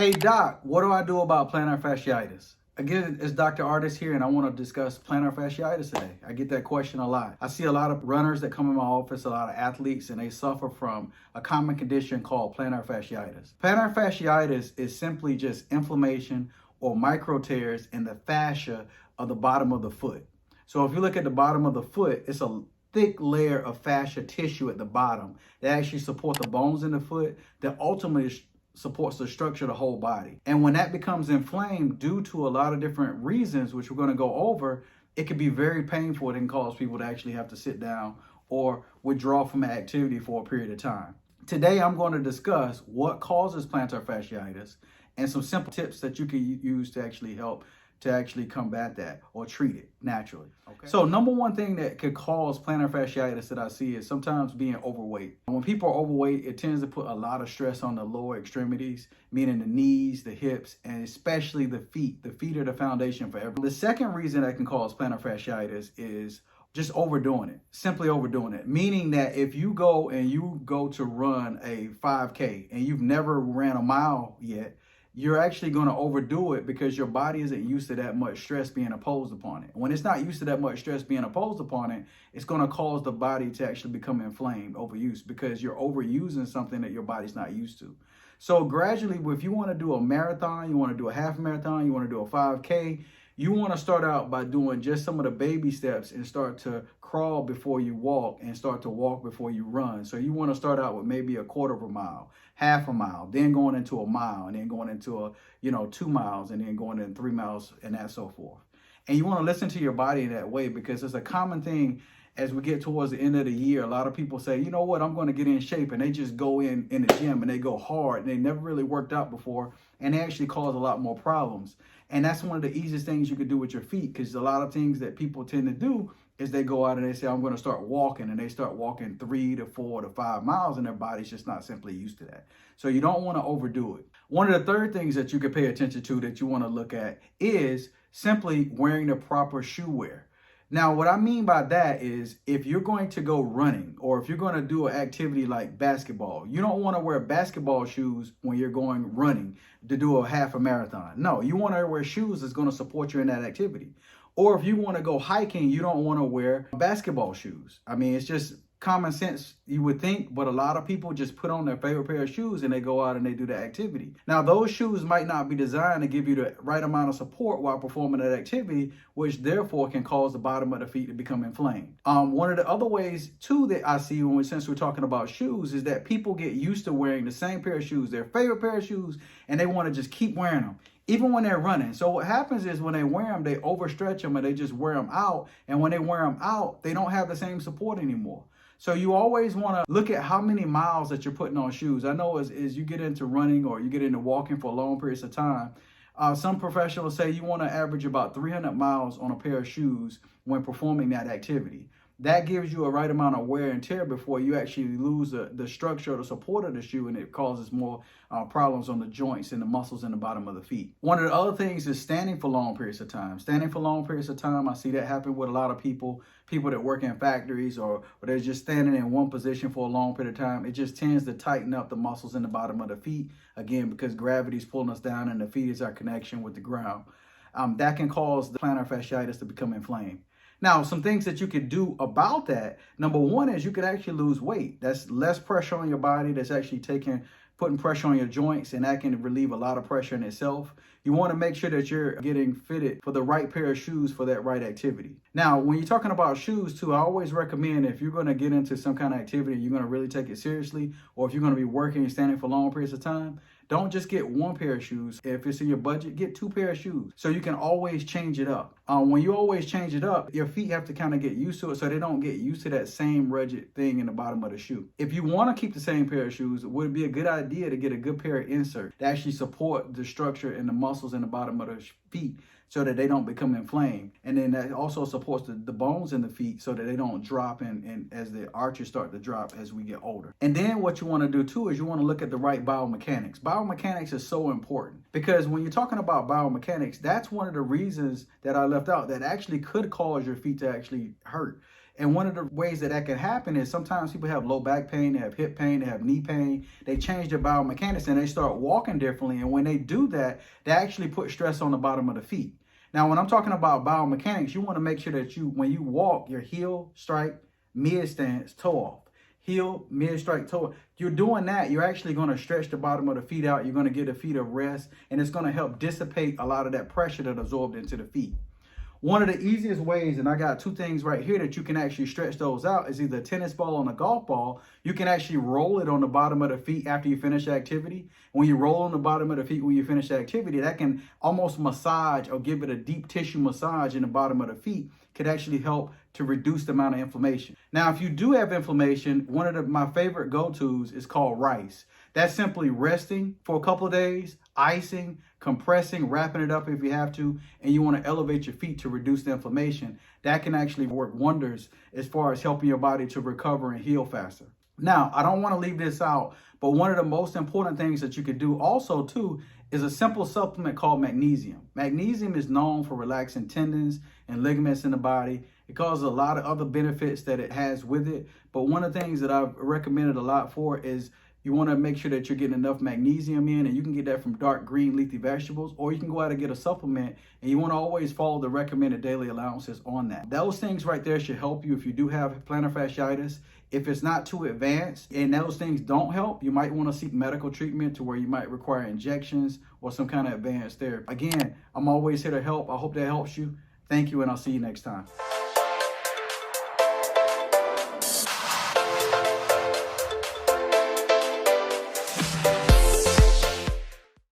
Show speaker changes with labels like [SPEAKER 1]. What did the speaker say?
[SPEAKER 1] Hey doc, what do I do about plantar fasciitis? Again, it's Dr. Artis here, and I want to discuss plantar fasciitis today. I get that question a lot. I see a lot of runners that come in my office, a lot of athletes, and they suffer from a common condition called plantar fasciitis. Plantar fasciitis is simply just inflammation or micro tears in the fascia of the bottom of the foot. So if you look at the bottom of the foot, it's a thick layer of fascia tissue at the bottom that actually supports the bones in the foot that ultimately supports the structure of the whole body. And when that becomes inflamed due to a lot of different reasons, which we're going to go over, it can be very painful. It can cause people to actually have to sit down or withdraw from activity for a period of time. Today, I'm going to discuss what causes plantar fasciitis and some simple tips that you can use to actually help to actually combat that or treat it naturally. Okay. So number one thing that could cause plantar fasciitis that I see is sometimes being overweight. When people are overweight, it tends to put a lot of stress on the lower extremities, meaning the knees, the hips, and especially the feet. The feet are the foundation for everything. The second reason that can cause plantar fasciitis is just overdoing it, simply overdoing it. Meaning that if you go to run a 5K and you've never ran a mile yet, you're actually going to overdo it because your body isn't used to that much stress being imposed upon it. When it's not used to that much stress being imposed upon it, it's going to cause the body to actually become inflamed, overuse, because you're overusing something that your body's not used to. So gradually, if you want to do a marathon, you want to do a half marathon, you want to do a 5K, you want to start out by doing just some of the baby steps and start to crawl before you walk and start to walk before you run. So you want to start out with maybe a quarter of a mile, half a mile, then going into a mile, and then going into 2 miles, and then going into 3 miles, and that so forth. And you want to listen to your body in that way, because it's a common thing as we get towards the end of the year. A lot of people say, you know what, I'm going to get in shape, and they just go in the gym and they go hard, and they never really worked out before, and they actually cause a lot more problems. And that's one of the easiest things you can do with your feet, because a lot of things that people tend to do is they go out and they say, I'm going to start walking, and they start walking 3 to 4 to 5 miles, and their body's just not simply used to that. So you don't want to overdo it. One of the third things that you can pay attention to that you want to look at is simply wearing the proper shoe wear. Now, what I mean by that is if you're going to go running, or if you're going to do an activity like basketball, you don't want to wear basketball shoes when you're going running to do a half a marathon. No, you want to wear shoes that's going to support you in that activity. Or if you want to go hiking, you don't want to wear basketball shoes. I mean, it's just common sense, you would think, but a lot of people just put on their favorite pair of shoes and they go out and they do the activity. Now, those shoes might not be designed to give you the right amount of support while performing that activity, which therefore can cause the bottom of the feet to become inflamed. One of the other ways too that I see since we're talking about shoes is that people get used to wearing the same pair of shoes, their favorite pair of shoes, and they want to just keep wearing them, even when they're running. So what happens is when they wear them, they overstretch them and they just wear them out. And when they wear them out, they don't have the same support anymore. So you always want to look at how many miles that you're putting on shoes. I know as you get into running or you get into walking for long periods of time, some professionals say you want to average about 300 miles on a pair of shoes when performing that activity. That gives you a right amount of wear and tear before you actually lose the structure or the support of the shoe, and it causes more problems on the joints and the muscles in the bottom of the feet. One of the other things is standing for long periods of time. Standing for long periods of time, I see that happen with a lot of people that work in factories or they're just standing in one position for a long period of time. It just tends to tighten up the muscles in the bottom of the feet, again, because gravity's pulling us down and the feet is our connection with the ground. That can cause the plantar fasciitis to become inflamed. Now, some things that you could do about that. Number one is you could actually lose weight. That's less pressure on your body. That's actually putting pressure on your joints, and that can relieve a lot of pressure in itself. You want to make sure that you're getting fitted for the right pair of shoes for that right activity. Now, when you're talking about shoes too, I always recommend if you're going to get into some kind of activity, you're going to really take it seriously, or if you're going to be working and standing for long periods of time, don't just get one pair of shoes. If it's in your budget, get 2 pairs of shoes so you can always change it up. When you always change it up, your feet have to kind of get used to it so they don't get used to that same rigid thing in the bottom of the shoe. If you want to keep the same pair of shoes, it would be a good idea to get a good pair of inserts that actually support the structure and the muscles in the bottom of the feet so that they don't become inflamed. And then that also supports the bones in the feet so that they don't drop and as the arches start to drop as we get older. And then what you want to do too is you want to look at the right biomechanics. Biomechanics is so important because when you're talking about biomechanics, that's one of the reasons that I left out that actually could cause your feet to actually hurt. And one of the ways that can happen is sometimes people have low back pain, they have hip pain, they have knee pain. They change their biomechanics and they start walking differently. And when they do that, they actually put stress on the bottom of the feet. Now, when I'm talking about biomechanics, you want to make sure that when you walk, your heel, strike, mid stance, toe off. Heel, mid strike, toe. You're doing that, you're actually going to stretch the bottom of the feet out. You're going to give the feet a rest, and it's going to help dissipate a lot of that pressure that absorbed into the feet. One of the easiest ways, and I got two things right here that you can actually stretch those out, is either a tennis ball and a golf ball. You can actually roll it on the bottom of the feet after you finish the activity. When you roll on the bottom of the feet when you finish the activity, that can almost massage or give it a deep tissue massage in the bottom of the feet. Could actually help to reduce the amount of inflammation. Now, if you do have inflammation, one of my favorite go-tos is called rice. That's simply resting for a couple of days, icing, compressing, wrapping it up if you have to, and you want to elevate your feet to reduce the inflammation. That can actually work wonders as far as helping your body to recover and heal faster. Now, I don't want to leave this out, but one of the most important things that you could do also too is a simple supplement called magnesium. Magnesium is known for relaxing tendons and ligaments in the body. It causes a lot of other benefits that it has with it. But one of the things that I've recommended a lot for is you want to make sure that you're getting enough magnesium in, and you can get that from dark green leafy vegetables, or you can go out and get a supplement, and you want to always follow the recommended daily allowances on that. Those things right there should help you if you do have plantar fasciitis. If it's not too advanced and those things don't help, you might want to seek medical treatment to where you might require injections or some kind of advanced therapy. Again, I'm always here to help. I hope that helps you. Thank you, and I'll see you next time.